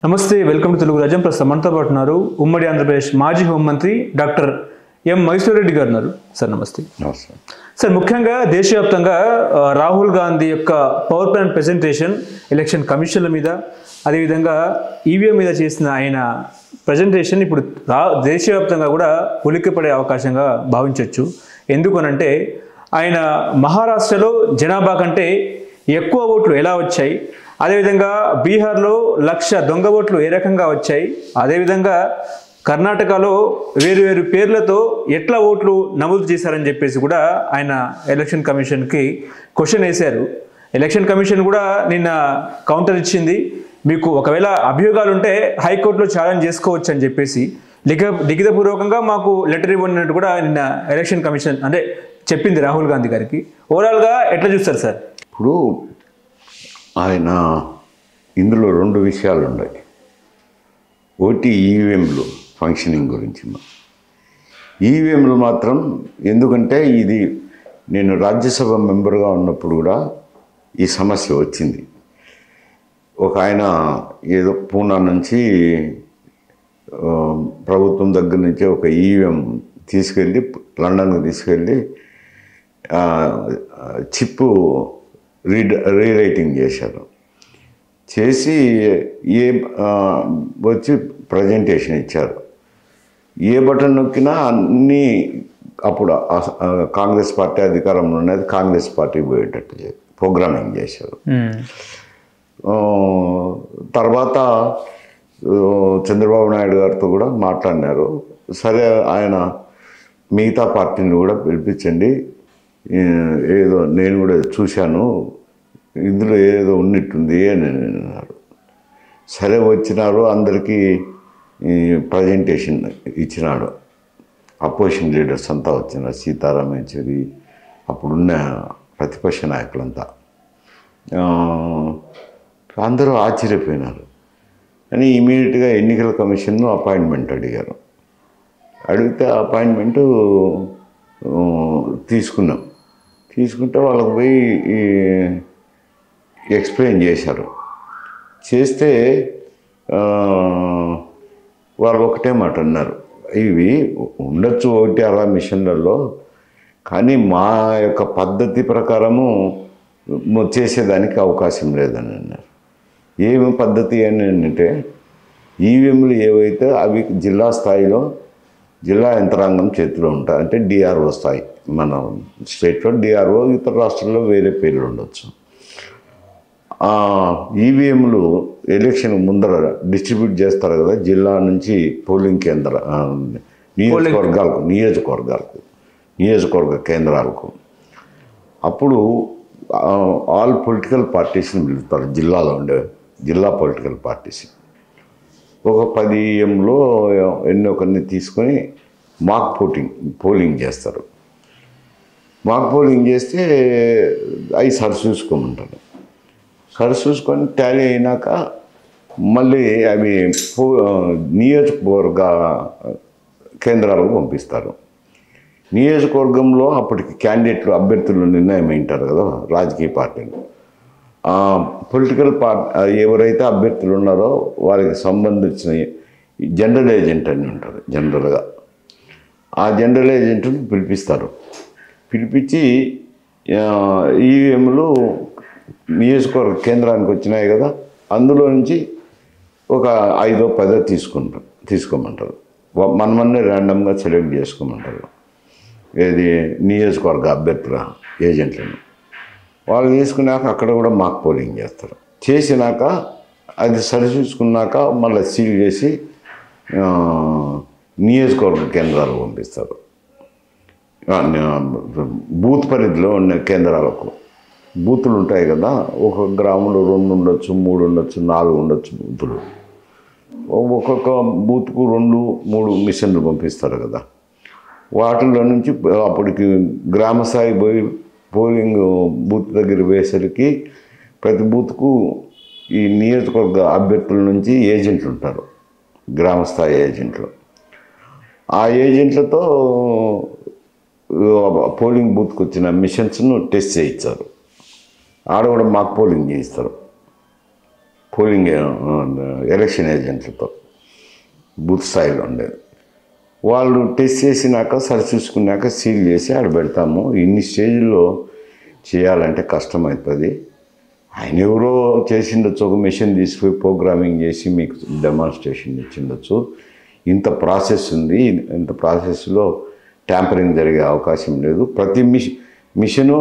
నమస్తే, welcome to Telugu రాజ్యం. ప్రస్తుతం మనతో పాటు ఉన్నారు ఉమ్మడి ఆంధ్రప్రదేశ్ మాజీ హోంమంత్రి డాక్టర్ ఎం మైసూర్ రెడ్డి గారు ఉన్నారు. సార్ నమస్తే. సార్, ముఖ్యంగా దేశవ్యాప్తంగా రాహుల్ గాంధీ యొక్క పవర్ ప్లాంట్ ప్రెజెంటేషన్ ఎలక్షన్ కమిషన్ల మీద, అదేవిధంగా ఈవీఎం మీద చేసిన ఆయన ప్రజెంటేషన్ ఇప్పుడు దేశవ్యాప్తంగా కూడా ఉలిక్కిపడే అవకాశంగా భావించవచ్చు. ఎందుకనంటే ఆయన మహారాష్ట్రలో జనాభా కంటే ఎక్కువ ఓట్లు ఎలా వచ్చాయి, అదేవిధంగా బీహార్లో 1,00,000 దొంగ ఓట్లు ఏ రకంగా వచ్చాయి, అదేవిధంగా కర్ణాటకలో వేరు పేర్లతో ఎట్లా ఓట్లు నమోదు చేశారని చెప్పేసి కూడా ఆయన ఎలక్షన్ కమిషన్కి క్వశ్చన్ వేశారు. ఎలక్షన్ కమిషన్ కూడా నిన్న కౌంటర్ ఇచ్చింది. మీకు ఒకవేళ అభియోగాలు ఉంటే హైకోర్టులో ఛాలెంజ్ చేసుకోవచ్చు అని చెప్పేసి లిఖితపూర్వకంగా మాకు లెటర్ ఇవ్వనట్టు కూడా నిన్న ఎలక్షన్ కమిషన్ అంటే చెప్పింది రాహుల్ గాంధీ గారికి. ఓవరాల్గా ఎట్లా చూస్తారు సార్? ఇప్పుడు ఆయన ఇందులో 2 విషయాలు ఉన్నాయి. ఒకటి ఈవీఎంలు ఫంక్షనింగ్ గురించి. ఈవీఎంలు మాత్రం ఎందుకంటే ఇది నేను రాజ్యసభ మెంబర్గా ఉన్నప్పుడు కూడా ఈ సమస్య వచ్చింది. ఒక ఆయన ఏదో పూనా నుంచి ప్రభుత్వం దగ్గర నుంచి ఒక ఈవీఎం తీసుకెళ్ళి లండన్కి తీసుకెళ్ళి చిప్పు రీరైటింగ్ చేశారు. చేసి వచ్చి ప్రజెంటేషన్ ఇచ్చారు. ఏ బటన్ నొక్కినా అన్నీ అప్పుడు కాంగ్రెస్ పార్టీ అధికారంలో ఉన్నది, కాంగ్రెస్ పార్టీ పోయేటట్టు ప్రోగ్రామింగ్ చేశారు. తర్వాత చంద్రబాబు నాయుడు గారితో కూడా మాట్లాడినారు. సరే, ఆయన మిగతా పార్టీని కూడా పిలిపించండి, ఏదో నేను కూడా చూశాను, ఇందులో ఏదో ఉన్నట్టుంది అని అన్నారు. సరే, వచ్చినారు, అందరికీ ప్రజెంటేషన్ ఇచ్చినాడు. అపోజిషన్ లీడర్స్ అంతా వచ్చినారు, సీతారాం యేచూరి, అప్పుడున్న ప్రతిపక్ష నాయకులంతా. అందరూ ఆశ్చర్యపోయినారు. అని ఇమీడియట్గా ఎన్నికల కమిషన్ను అపాయింట్మెంట్ అడిగారు. అడిగితే అపాయింట్మెంటు తీసుకుంటే వాళ్ళకి పోయి ఎక్స్ప్లెయిన్ చేశారు. చేస్తే వాళ్ళు ఒకటే మాట అన్నారు, ఇవి ఉండొచ్చు ఒకటి అలా మిషన్లలో, కానీ మా యొక్క పద్ధతి ప్రకారము చేసేదానికి అవకాశం లేదని అన్నారు. ఏమి పద్ధతి అని అంటే ఈవీఎంలు ఏవైతే అవి జిల్లా స్థాయిలో జిల్లా యంత్రాంగం చేతిలో ఉంటాయి. అంటే డిఆర్ఓ స్థాయి, మన స్టేట్లో డిఆర్ఓ, ఇతర రాష్ట్రాల్లో వేరే పేర్లు ఉండొచ్చు. ఈవీఎంలు ఎలక్షన్ ముందర డిస్ట్రిబ్యూట్ చేస్తారు కదా, జిల్లా నుంచి పోలింగ్ నియోజకవర్గ కేంద్రాలకు. అప్పుడు ఆల్ పొలిటికల్ పార్టీస్ని పిలుస్తారు, జిల్లాలో ఉండే జిల్లా పొలిటికల్ పార్టీస్. ఒక 10 EMలో ఎన్నో కొన్ని తీసుకొని మాక్ పోలింగ్ చేస్తారు. మాక్ పోలింగ్ చేస్తే అవి సరిచూసుకోమంటారు. సరిచూసుకొని టాలీ అయినాక మళ్ళీ అవి నియోజకవర్గ కేంద్రాలకు పంపిస్తారు. నియోజకవర్గంలో అప్పటికి క్యాండిడేట్లు అభ్యర్థులు నిర్ణయం అయింటారు కదా, రాజకీయ పార్టీలు. పొలిటికల్ ఎవరైతే అభ్యర్థులు ఉన్నారో వారికి సంబంధించిన జనరల్ ఏజెంట్ అని ఉంటారు. జనరల్గా ఆ జనరల్ ఏజెంట్ని పిలిపిస్తారు. పిలిపించి ఈవీఎంలు నియోజకవర్గ కేంద్రానికి వచ్చినాయి కదా, అందులో నుంచి ఒక 5-10 తీసుకోమంటారు. మనమన్నీ ర్యాండమ్గా సెలెక్ట్ చేసుకోమంటారు. ఏది నియోజకవర్గ అభ్యర్థుల ఏజెంట్లను వాళ్ళు తీసుకున్నాక అక్కడ కూడా మాక్ పోలింగ్ చేస్తారు. చేసినాక అది సరిచూసుకున్నాక మళ్ళీ సీల్ చేసి నియోజకవర్గ కేంద్రాలు పంపిస్తారు. బూత్ పరిధిలో ఉన్న కేంద్రాలకు బూతులు ఉంటాయి కదా, ఒక గ్రామంలో 2 ఉండొచ్చు, 3 ఉండొచ్చు, 4 ఉండొచ్చు బూతులు. ఒక్కొక్క బూత్కు 2-3 మిషన్లు పంపిస్తారు కదా. వాటిల్లో నుంచి అప్పటికి గ్రామ స్థాయి పోలింగ్ బూత్ దగ్గర వేసరికి ప్రతి బూత్కు ఈ నియోజకవర్గ అభ్యర్థుల నుంచి ఏజెంట్లు ఉంటారు, గ్రామ స్థాయి ఏజెంట్లు. ఆ ఏజెంట్లతో పోలింగ్ బూత్కి వచ్చిన మిషన్స్ను టెస్ట్ చేయించారు. ఆడ కూడా మాక్ పోలింగ్ చేయిస్తారు. పోలింగ్ ఎలక్షన్ ఏజెంట్లతో బూత్ స్థాయిలో ఉండేది. వాళ్ళు టెస్ట్ చేసినాక సరిచూసుకున్నాక సీల్ చేసి ఆడ పెడతాము. ఇన్ని స్టేజ్లో చేయాలంటే కష్టమవుతుంది. ఆయన ఎవరో చేసిండొచ్చు, ఒక మెషిన్ తీసుకుపోయి ప్రోగ్రామింగ్ చేసి మీకు డెమాన్స్ట్రేషన్ ఇచ్చిండొచ్చు. ఇంత ప్రాసెస్ ఉంది, ఇంత ప్రాసెస్లో ట్యాంపరింగ్ జరిగే అవకాశం లేదు. ప్రతి మిషను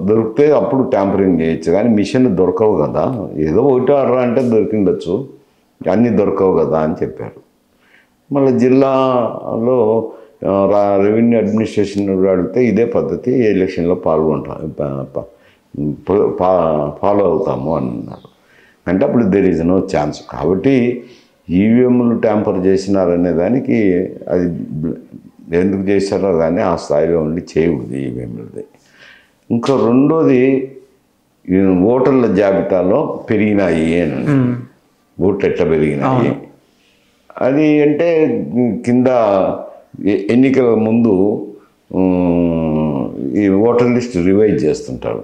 దొరికితే అప్పుడు ట్యాంపరింగ్ చేయొచ్చు, కానీ మిషన్ దొరకవు కదా. ఏదో ఒకటి ఆర్డర్ అంటే దొరికిండొచ్చు, అన్నీ దొరకవు కదా అని చెప్పారు. మళ్ళీ జిల్లాలో రెవెన్యూ అడ్మినిస్ట్రేషన్ అడిగితే ఇదే పద్ధతి, ఎలక్షన్లో ఫాలో అవుతాము అని అన్నారు. అంటే అప్పుడు దెర్ ఈజ్ నో ఛాన్స్. కాబట్టి ఈవీఎంలు ట్యాంపర్ చేసినారనే దానికి అది ఎందుకు చేశారో కానీ ఆ స్థాయిలో ఉండి చేయకూడదు ఈవీఎంలది. ఇంకా రెండోది ఓటర్ల జాబితాలో పెరిగినాయి అని, ఓట్లు ఎట్లా పెరిగినాయి అది అంటే కింద ఎన్నికల ముందు ఈ ఓటర్ లిస్ట్ రివైజ్ చేస్తుంటారు.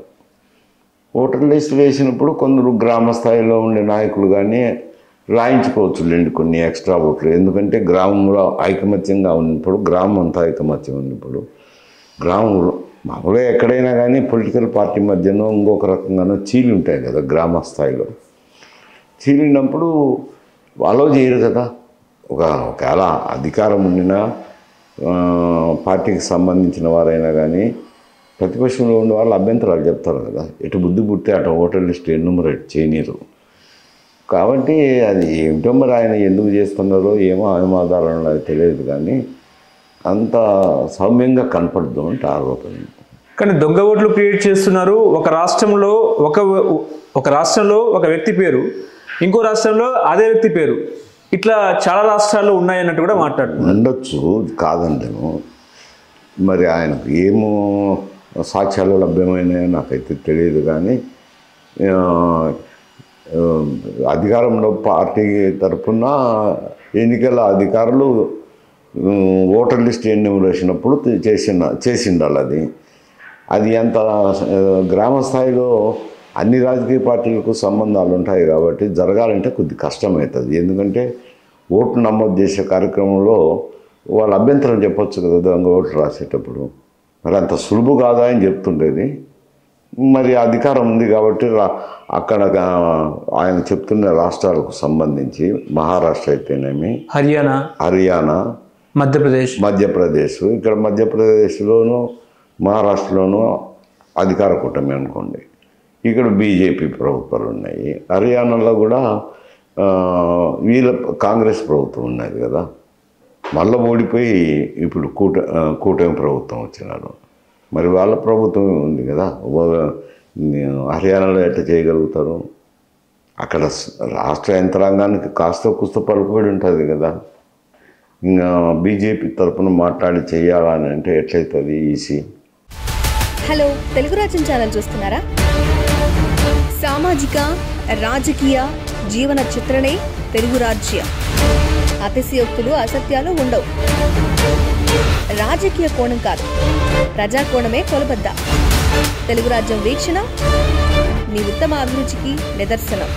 ఓటర్ లిస్ట్ వేసినప్పుడు కొందరు గ్రామ స్థాయిలో ఉండే నాయకులు కానీ రాయించుకోవచ్చులేండి కొన్ని ఎక్స్ట్రా ఓట్లు. ఎందుకంటే గ్రామంలో ఐకమత్యంగా ఉన్నప్పుడు, గ్రామం అంతా ఐకమత్యం ఉన్నప్పుడు, గ్రామంలో మామూలుగా ఎక్కడైనా కానీ పొలిటికల్ పార్టీ మధ్యనో ఇంకొక రకంగానో చీలి ఉంటాయి కదా గ్రామ స్థాయిలో. చీలినప్పుడు అలౌ చేయరు కదా. ఒకవేళ అధికారం ఉండినా పార్టీకి సంబంధించిన వారైనా కానీ ప్రతిపక్షంలో ఉండే వాళ్ళు అభ్యంతరాలు చెప్తారు కదా. ఎటు బుద్ధి పుట్టే అటు ఓటర్ లిస్ట్ ఎన్నుమరేట్ చేయనీరు. కాబట్టి అది ఏమిటో మరి ఆయన ఎందుకు చేస్తున్నారో ఏమో ఆధారాలు తెలియదు, కానీ అంత సౌమ్యంగా కనపడదు అంటే ఆరోపణ. కానీ దొంగ ఓట్లు క్రియేట్ చేస్తున్నారు. ఒక రాష్ట్రంలో ఒక వ్యక్తి పేరు, ఇంకో రాష్ట్రంలో అదే వ్యక్తి పేరు, ఇట్లా చాలా రాష్ట్రాల్లో ఉన్నాయన్నట్టు కూడా మాట్లాడుతున్నారు. ఉండొచ్చు, కాదండేమో. మరి ఆయనకు ఏమో సాక్ష్యాలు లభ్యమైనాయో నాకైతే తెలియదు, కానీ అధికారంలో పార్టీ తరఫున ఎన్నికల అధికారులు ఓటర్ లిస్ట్ ఎన్యూమరేషనప్పుడు చేసిండాలి. అది అంత గ్రామ స్థాయిలో అన్ని రాజకీయ పార్టీలకు సంబంధాలు ఉంటాయి కాబట్టి జరగాలంటే కొద్ది కష్టమవుతుంది. ఎందుకంటే ఓటు నమోదు చేసే కార్యక్రమంలో వాళ్ళు అభ్యంతరం చెప్పొచ్చు కదా దొంగ ఓట్లు రాసేటప్పుడు. మరి అంత సులువు కాదా అని చెప్తుండేది. మరి అధికారం ఉంది కాబట్టి అక్కడ ఆయన చెప్తున్న రాష్ట్రాలకు సంబంధించి మహారాష్ట్ర అయితేనేమి, హర్యానా, మధ్యప్రదేశ్, ఇక్కడ మధ్యప్రదేశ్లోను మహారాష్ట్రలోనూ అధికార కూటమి అనుకోండి, ఇక్కడ బీజేపీ ప్రభుత్వాలు ఉన్నాయి. హర్యానాలో కూడా వీళ్ళ కాంగ్రెస్ ప్రభుత్వం ఉన్నది కదా. మళ్ళీ ఓడిపోయి ఇప్పుడు కూటమి ప్రభుత్వం వచ్చినారు. మరి వాళ్ళ ప్రభుత్వం ఉంది కదా. హర్యానాలో ఎట్లా చేయగలుగుతారు? అక్కడ రాష్ట్ర యంత్రాంగానికి కాస్త కుస్త పలుకుబడి ఉంటుంది కదా. ఇంకా బీజేపీ తరఫున మాట్లాడి చేయాలని అంటే ఎట్లయితుంది? ఈసీ. హలో, తెలుగు రాజ్యం ఛానల్ చూస్తున్నారా? సామాజిక రాజకీయ జీవన చిత్రణే తెలుగు రాజ్యం. అతిశయోక్తులు అసత్యాలు ఉండవు. రాజకీయ కోణం కాదు, ప్రజా కోణమే కొలబద్ద. తెలుగు రాజ్యం వీక్షణ మీ ఉత్తమ అభిరుచికి నిదర్శనం.